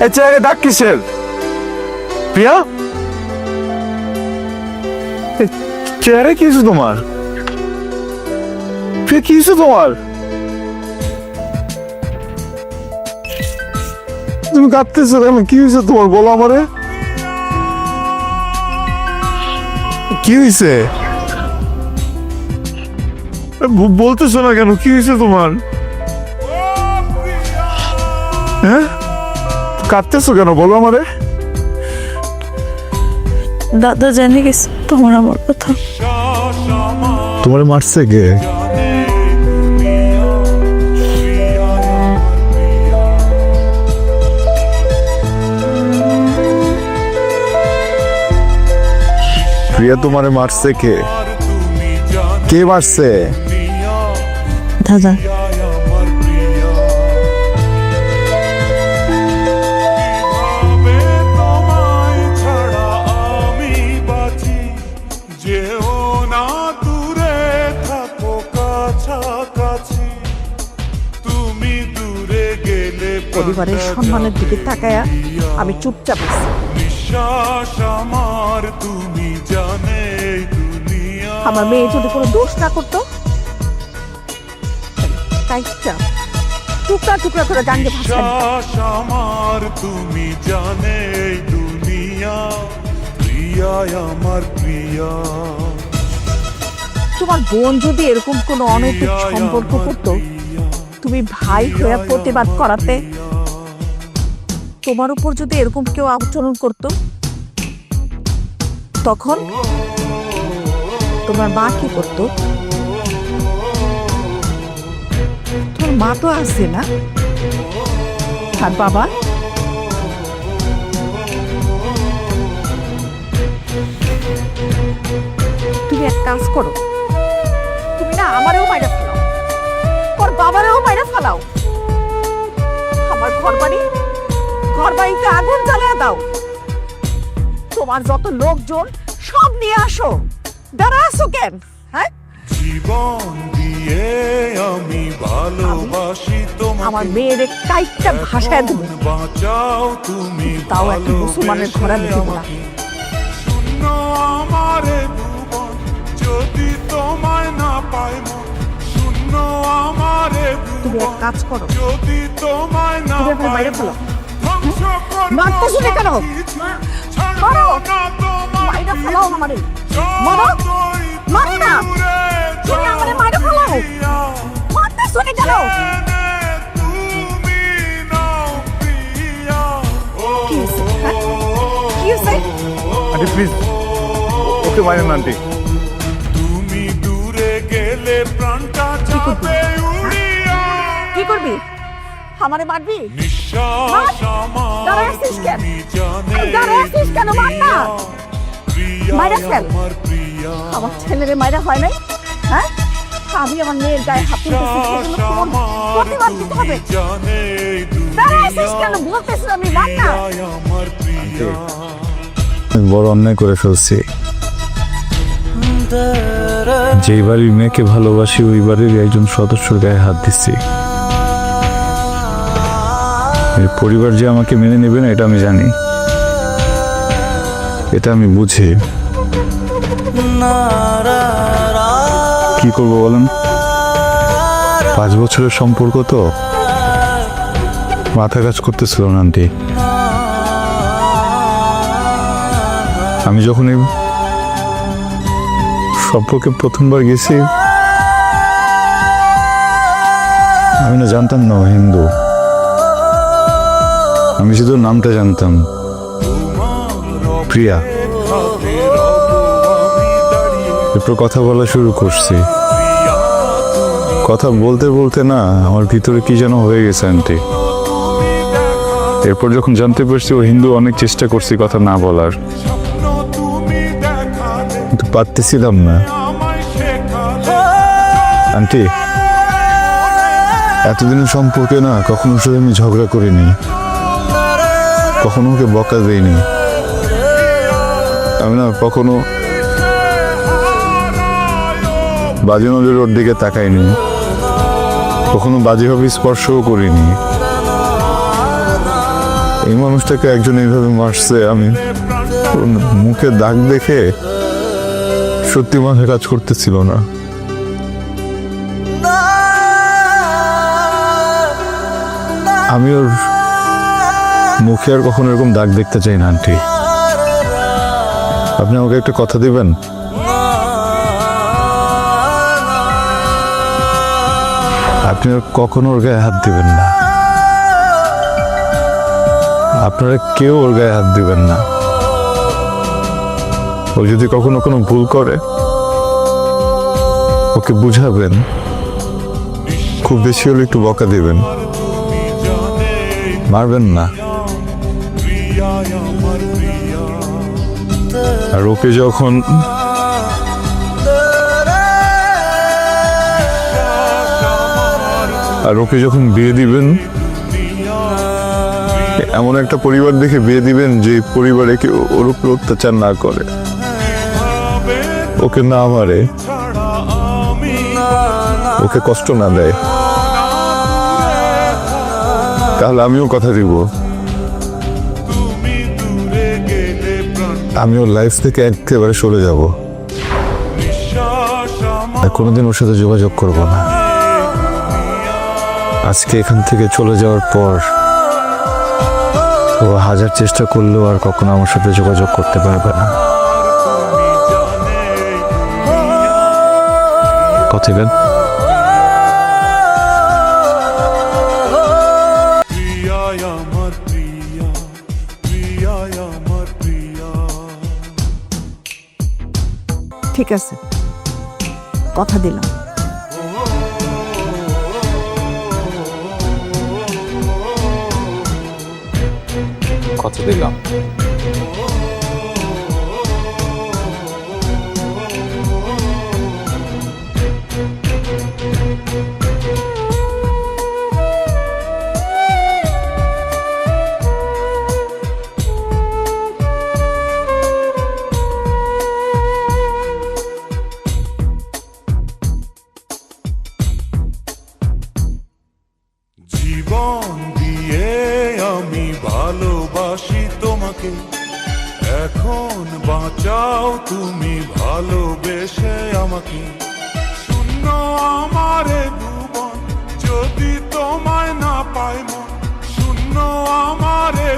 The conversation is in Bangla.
এই চেহারা ডাক কিসের? প্রিয়া, চেহারা কি হয়েছে তোমার? প্রিয়া, কি হয়েছে তোমার? তুমি কাঁদতেছো কেন? কি হয়েছে তোমার? বলো আমারে, কি হয়েছে? বলতেছো না কেন? কি হয়েছে তোমার? হ্যাঁ, কাঁদতেছো কেন? বলো আমারে। দাদা জেনে গেছে তোমার আমার কথা। তোমার মারছে কে? প্রিয়া, তোমারে মারছে কে? কে মারছে? দাদা পরিবারের সম্মানের দিকে তাকায়া আমি চুপচাপ আছি। আমার মেয়ে যদি কোনো দোষ না করতো, কাইটটা টুকরা টুকরা করে গাঙ্গে ভাসা আমার তুমি জানে দুনিয়া, প্রিয়া আমার প্রিয়া। তোমার বোন যদি এরকম কোনো অনৈতিক সম্পর্ক করতো, তুমি ভাই হয়ে প্রতিবাদ করাতে? তোমার উপর যদি এরকম কেউ আচরণ করতো, তখন তোমার মা কি করতো? তোর মা তো আছে না? আর বাবা? তুমি এক কাজ করো, তুমি না আমারেও মাইরা ফেলাও, ওর বাবারেও মাইরা ফেলাও, আমার ঘর বাড়িতে আগুন জ্বালিয়ে দাও, তোমার যত লোকজন সব নিয়ে আসো। দাঁড়া আসো কেন? হ্যাঁ, জীবন দিয়ে আমি ভালোবাসি তোমাকে, আমার মেয়ের কাইটটা ভাষায় দেবো, বাঁচাও তুমি, তাও একটা মুসলমানের ঘরে আমি দেবো না। শূন্য আমারে ভুবন, যদি তোমায় না পাই মন, শূন্য আমারে তুমি এক ভুবন, কাজ করো, যদি তোমায় না তুমি এখন পাই বাইরে ফেলো। ধ্বংস করবো মারতেছো না কেন? ছাড়বো মারো। না তোমার মাইরা ফেলাও আমারে, মারো, মারো না, তুমি আমারে মাইরা ফেলাও, মারতেছো না কেন? কি হয়েছে? হ্যাঁ? কি হয়েছে? আন্টি প্লিজ, ওকে মারেন না আন্টি। তুমি দূরে গেলে প্রাণটা যাবে উড়িয়া, কি করবি? আমারে মারবি? নিঃশ্বাস আমার দাঁড়ায় আছিস কেন? তুমি জানে দাঁড়ায় আছিস কেন? মার না। প্রিয়া মাইরা ফেল। আমার প্রিয়া, আমার ছেলেরে মাইরা হয় নাই? হ্যাঁ, আমি আমার মেয়ের গায়ে হাত তুলতেছি, সেজন্য তোমার প্রতিবাদ দিতে হবে। জানে দাঁড়ায় আছিস কেন? বলতেছি আমি, মার না। আমার প্রিয়া। আমি বড় অন্যায় করে ফেলছি। যেই বাড়ির মেয়েকে ভালোবাসি, ওই বাড়ির একজন সদস্যর গায়ে হাত দিচ্ছি। এর পরিবার যে আমাকে মেনে নেবে না, এটা আমি জানি, এটা আমি বুঝি। কি করবো বলেন? 5 বছরের সম্পর্ক তো, মাথা কাজ করতেছিল না আন্টি। আমি যখন এই সম্পর্কে প্রথমবার গেছি, আমি না জানতাম না ও হিন্দু, আমি শুধু নামটা জানতাম, প্রিয়া। এরপর কথা বলা শুরু করছি, কথা বলতে বলতে না আমার ভিতরে কি যেন হয়ে গেছে আন্টি। এরপর যখন জানতে পারছি ও হিন্দু, অনেক চেষ্টা করছি কথা না বলার, কিন্তু পারতেছিলাম না। আন্টি, এতদিনের সম্পর্কে না কখনো সাথে আমি ঝগড়া করিনি, কখনো ওকে বকা দেইনি, আমি না কখনো বাজে নজরে ওর দিকে তাকাইনি, কখনো বাজেভাবে স্পর্শও করিনি। এই মানুষটাকে একজন এইভাবে মারছে, আমি ওর মুখে দাগ দেখে সত্যি মাথায় কাজ করতেছিল না। আমি ওর মুখে আর কখনো এরকম দাগ দেখতে চাই না। আন্টি, আপনি আমাকে একটা কথা দিবেন? আপনি আর কখনো ওর গায়ে হাত দিবেন না। আপনারা কেউ ওর গায়ে হাত দিবেন না। ও যদি কখনো কোনো ভুল করে ওকে বুঝাবেন, খুব বেশি হলে একটু বকা দিবেন, মারবেন না। আর ওকে যখন বিয়ে দিবেন, এমন একটা পরিবার দেখে বিয়ে দিবেন যে পরিবারে কেউ ওর উপর অত্যাচার না করে, ওকে না মারে, ওকে কষ্ট না দেয়। তাহলে আমিও কথা দিব, আমি ওর লাইফ থেকে একেবারে সরে যাব, আর কোনোদিন ওর সাথে যোগাযোগ করব না। আজকে এখান থেকে চলে যাওয়ার পর ও হাজার চেষ্টা করলেও আর কখনো আমার সাথে যোগাযোগ করতে পারবে না। কথা দেন? ঠিক আছে, কথা দিলাম। কথা দিলাম। জীবন দিয়ে আমি ভালোবাসি তোমাকে, এখন বাঁচাও তুমি ভালোবেসে আমাকে। শূন্য আমারে ভুবন, যদি তোমায় না পাই মন, শূন্য আমারে